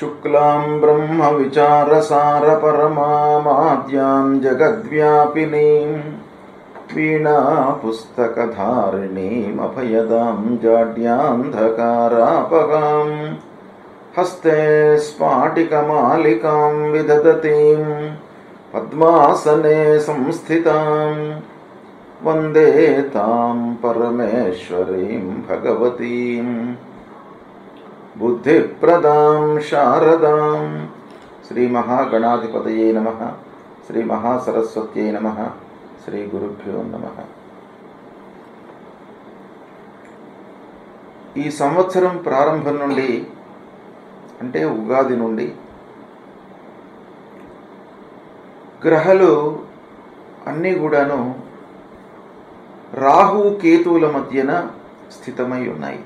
शुक्लां ब्रह्म विचारसार परमाद्यां जगद्व्यापिनीं वीणा पुस्तकधारिणीं अभयदां जाड्यान्धकारापगां हस्ते स्फाटिकमालिकां विदधतीं पद्मासने संस्थितां वन्दे तां परमेश्वरीं भगवतीं बुद्धिप्रदां शारदां। श्री महागणाधिपतये नमः। श्री महासरस्वत्यै नमः। श्री गुरुभ्यो नमः। ఈ సంవత్సరం ప్రారంభం నుండి అంటే ఉగాది నుండి గ్రహాలు అన్నీ కూడాను రాహు కేతువుల మధ్యన స్థితమై ఉన్నాయి.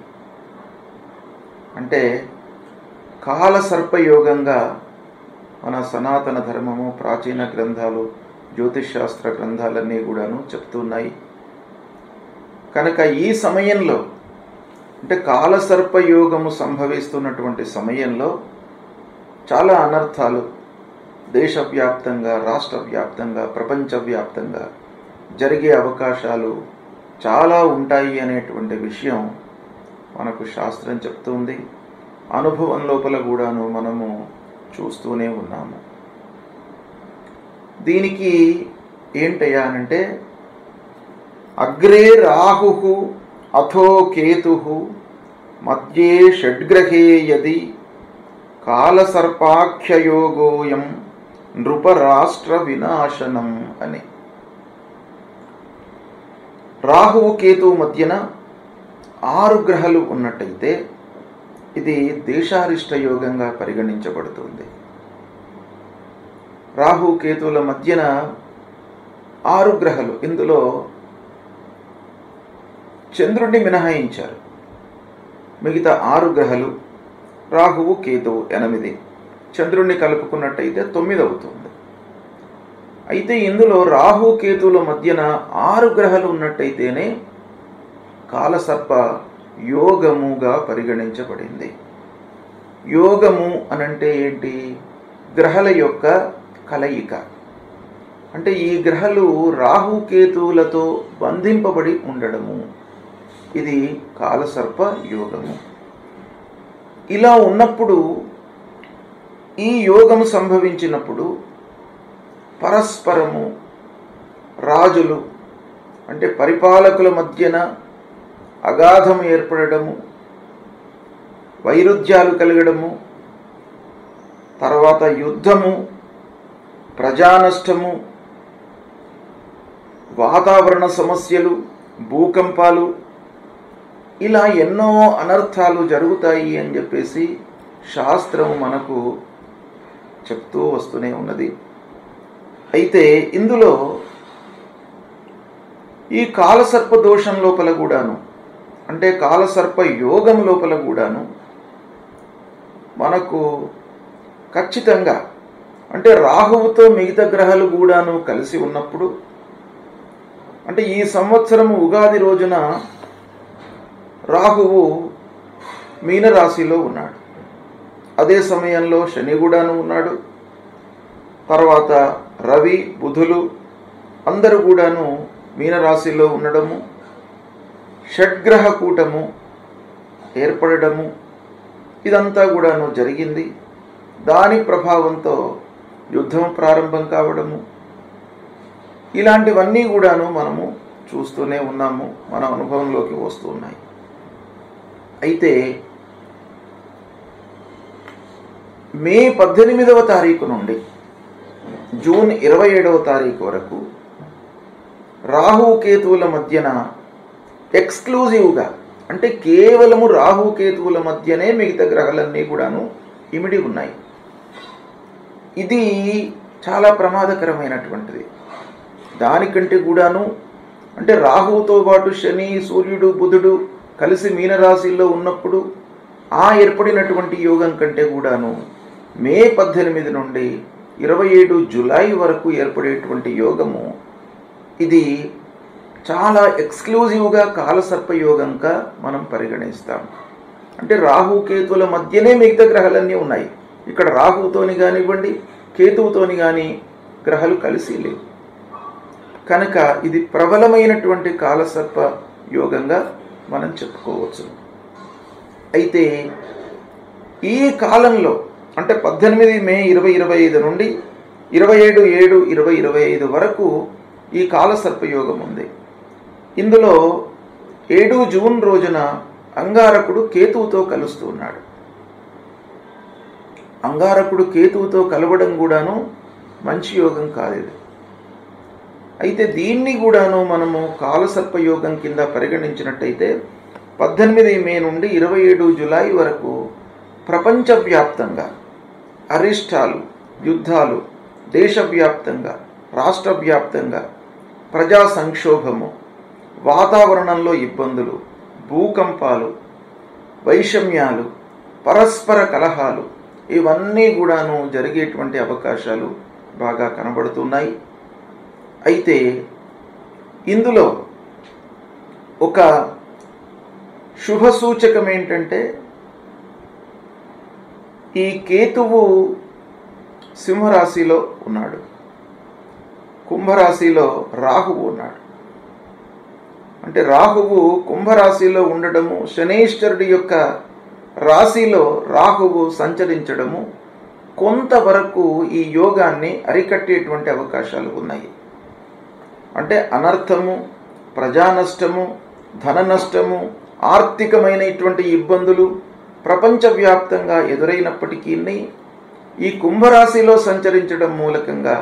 అంటే కాలసర్పయోగంగా మన సనాతన ధర్మము, ప్రాచీన గ్రంథాలు, జ్యోతిషశాస్త్ర గ్రంథాలన్నీ కూడాను చెప్తున్నాయి. కనుక ఈ సమయంలో అంటే కాలసర్పయోగము సంభవిస్తున్నటువంటి సమయంలో చాలా అనర్థాలు దేశవ్యాప్తంగా, రాష్ట్ర వ్యాప్తంగా, ప్రపంచవ్యాప్తంగా జరిగే అవకాశాలు చాలా ఉంటాయి అనేటువంటి విషయం మనకు శాస్త్రం చెప్తుంది. అనుభవం లోపల కూడాను మనము చూస్తూనే ఉన్నాము. దీనికి ఏంటయ్యా అంటే అగ్రే రాహు అథో కేతు మధ్యే షడ్గ్రహే యది కాలసర్పాఖ్యయోగోయం నృపరాష్ట్ర వినాశనం అని. రాహువు కేతువు మధ్యన 6 గ్రహాలు ఉన్నట్టయితే ఇది దేశారిష్ట యోగంగా పరిగణించబడుతుంది. రాహు కేతువుల మధ్యన 6 గ్రహాలు, ఇందులో చంద్రుడిని మినహాయించారు. మిగతా 6 గ్రహాలు రాహువు కేతువు 8, చంద్రుడిని కలుపుకున్నట్టయితే 9 అవుతుంది. అయితే ఇందులో రాహు కేతువుల మధ్యన 6 గ్రహాలు ఉన్నట్టయితేనే కాలసర్ప యోగముగా పరిగణించబడింది. యోగము అనంటే ఏంటి? గ్రహాల యొక్క కలయిక. అంటే ఈ గ్రహాలు రాహుకేతువులతో బంధింపబడి ఉండడము, ఇది కాలసర్ప యోగము. ఇలా ఉన్నప్పుడు, ఈ యోగము సంభవించినప్పుడు పరస్పరము రాజులు అంటే పరిపాలకుల మధ్యన అగాధము ఏర్పడము, వైరుధ్యాలు కలగడము, తర్వాత యుద్ధము, ప్రజానష్టము, వాతావరణ సమస్యలు, భూకంపాలు, ఇలా ఎన్నో అనర్థాలు జరుగుతాయి అని చెప్పేసి శాస్త్రము మనకు చెప్తూ వస్తూనే ఉన్నది. అయితే ఇందులో ఈ కాలసర్ప దోషం లోపల కూడాను అంటే కాలసర్ప యోగం లోపల కూడాను మనకు ఖచ్చితంగా అంటే రాహువుతో మిగతా గ్రహాలు కూడాను కలిసి ఉన్నప్పుడు, అంటే ఈ సంవత్సరం ఉగాది రోజున రాహువు మీనరాశిలో ఉన్నాడు. అదే సమయంలో శని కూడాను ఉన్నాడు. తర్వాత రవి, బుధులు అందరూ కూడాను మీనరాశిలో ఉండడము, షడ్గ్రహ కూటము ఏర్పడము, ఇదంతా కూడాను జరిగింది. దాని ప్రభావంతో యుద్ధం ప్రారంభం కావడము, ఇలాంటివన్నీ కూడాను మనము చూస్తూనే ఉన్నాము, మన అనుభవంలోకి వస్తున్నాయి. అయితే మే 18వ తారీఖు నుండి జూన్ 27వ తారీఖు వరకు రాహుకేతువుల మధ్యన ఎక్స్క్లూజివ్గా అంటే కేవలము రాహుకేతువుల మధ్యనే మిగతా గ్రహాలన్నీ కూడాను ఇమిడి ఉన్నాయి. ఇది చాలా ప్రమాదకరమైనటువంటిది. దానికంటే కూడాను అంటే రాహువుతో పాటు శని, సూర్యుడు, బుధుడు కలిసి మీనరాశిలో ఉన్నప్పుడు ఆ ఏర్పడినటువంటి యోగం కంటే కూడాను మే 18 నుండి 27 జూలై వరకు ఏర్పడేటువంటి యోగము ఇది చాలా ఎక్స్క్లూజివ్గా కాలసర్పయోగంగా మనం పరిగణిస్తాం. అంటే రాహుకేతుల మధ్యనే మిగతా గ్రహాలన్నీ ఉన్నాయి. ఇక్కడ రాహువుతోని కానివ్వండి, కేతువుతోని కానీ గ్రహాలు కలిసి లేవు. కనుక ఇది ప్రబలమైనటువంటి కాలసర్ప యోగంగా మనం చెప్పుకోవచ్చు. అయితే ఈ కాలంలో అంటే 18 మే 2025 నుండి 27/7/2025 వరకు ఈ కాలసర్పయోగం ఉంది. ఇందులో 7 జూన్ రోజున అంగారకుడు కేతువుతో కలుస్తున్నాడు. అంగారకుడు కేతువుతో కలవడం కూడాను మంచి యోగం కాదు. అయితే దీన్ని కూడాను మనము కాలసర్పయోగం కింద పరిగణించినట్టయితే 18 మే నుండి 27 జూలై వరకు ప్రపంచవ్యాప్తంగా అరిష్టాలు, యుద్ధాలు, దేశవ్యాప్తంగా, రాష్ట్రవ్యాప్తంగా ప్రజా సంక్షోభము, వాతావరణంలో ఇబ్బందులు, భూకంపాలు, వైషమ్యాలు, పరస్పర కలహాలు ఇవన్నీ కూడాను జరిగేటువంటి అవకాశాలు బాగా కనబడుతున్నాయి. అయితే ఇందులో ఒక శుభ సూచకం ఏంటంటే ఈ కేతువు సింహరాశిలో ఉన్నాడు, కుంభరాశిలో రాహువు ఉన్నాడు. అంటే రాహువు కుంభరాశిలో ఉండడము, శనైశ్వరుడి యొక్క రాశిలో రాహువు సంచరించడము కొంతవరకు ఈ యోగాన్ని అరికట్టేటువంటి అవకాశాలు ఉన్నాయి. అంటే అనర్థము, ప్రజానష్టము, ధన నష్టము, ఆర్థికమైనటువంటి ఇబ్బందులు ప్రపంచవ్యాప్తంగా ఎదురైనప్పటికీ ఈ కుంభరాశిలో సంచరించడం మూలకంగా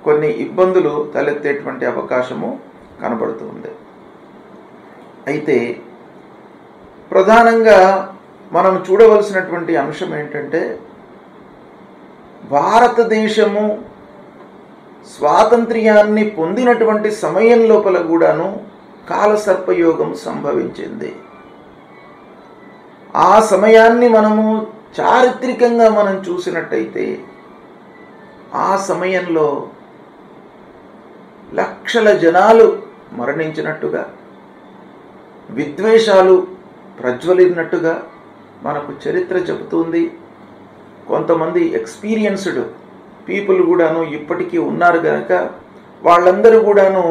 కొన్ని ఇబ్బందులు తలెత్తేటువంటి అవకాశము కనబడుతుంది. అయితే ప్రధానంగా మనం చూడవలసినటువంటి అంశం ఏంటంటే భారతదేశము స్వాతంత్ర్యాన్ని పొందినటువంటి సమయం లోపల కూడాను కాలసర్పయోగం సంభవించింది. ఆ సమయాన్ని మనము చారిత్రకంగా మనం చూసినట్టయితే ఆ సమయంలో లక్షల జనాలు మరణించినట్టుగా, విద్వేషాలు ప్రజ్వలినట్టుగా మనకు చరిత్ర చెబుతుంది. కొంతమంది ఎక్స్పీరియన్స్డ్ పీపుల్ కూడాను ఇప్పటికీ ఉన్నారు కనుక వాళ్ళందరూ కూడాను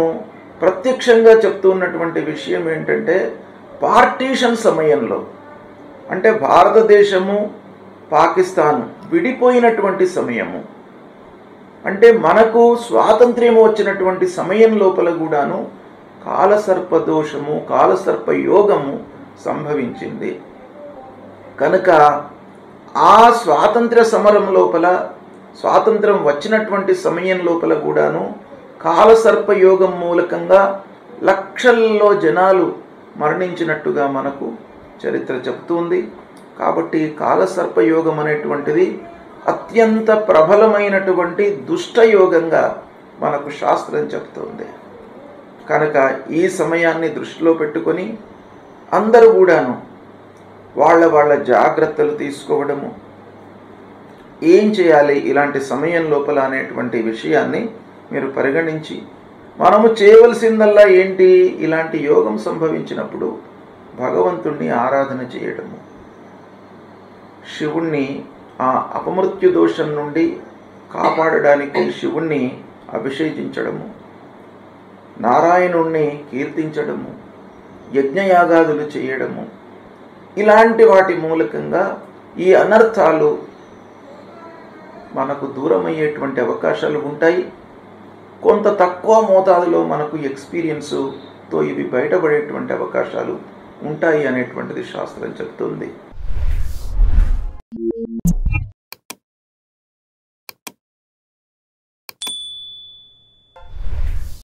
ప్రత్యక్షంగా చెప్తున్నటువంటి విషయం ఏంటంటే పార్టీషన్ సమయంలో, అంటే భారతదేశము పాకిస్తాన్ విడిపోయినటువంటి సమయము, అంటే మనకు స్వాతంత్ర్యం వచ్చినటువంటి సమయం లోపల కూడాను కాలసర్ప దోషము, కాలసర్ప యోగము సంభవించింది. కనుక ఆ స్వాతంత్ర్య సమరం లోపల, స్వాతంత్రం వచ్చినటువంటి సమయం లోపల కూడాను కాలసర్ప యోగం మూలకంగా లక్షల్లో జనాలు మరణించినట్టుగా మనకు చరిత్ర చెబుతుంది. కాబట్టి కాలసర్పయోగం అనేటువంటిది అత్యంత ప్రబలమైనటువంటి దుష్టయోగంగా మనకు శాస్త్రం చెబుతుంది. కనుక ఈ సమయాన్ని దృష్టిలో పెట్టుకొని అందరూ కూడాను వాళ్ళ జాగ్రత్తలు తీసుకోవడము, ఏం చేయాలి ఇలాంటి సమయం లోపల అనేటువంటి విషయాన్ని మీరు పరిగణించి మనము చేయవలసిందల్లా ఏంటి, ఇలాంటి యోగం సంభవించినప్పుడు భగవంతుణ్ణి ఆరాధన చేయడము, శివుణ్ణి ఆ అపమృత్యు దోషం నుండి కాపాడడానికి శివుణ్ణి అభిషేకించడము, నారాయణుణ్ణి కీర్తించడము, యజ్ఞయాగాదులు చేయడము, ఇలాంటి వాటి మూలకంగా ఈ అనర్థాలు మనకు దూరమయ్యేటువంటి అవకాశాలు ఉంటాయి. కొంత తక్కువ మోతాదులో మనకు ఎక్స్పీరియన్స్తో ఇవి బయటపడేటువంటి అవకాశాలు ఉంటాయి అనేటువంటిది శాస్త్రం చెప్తుంది.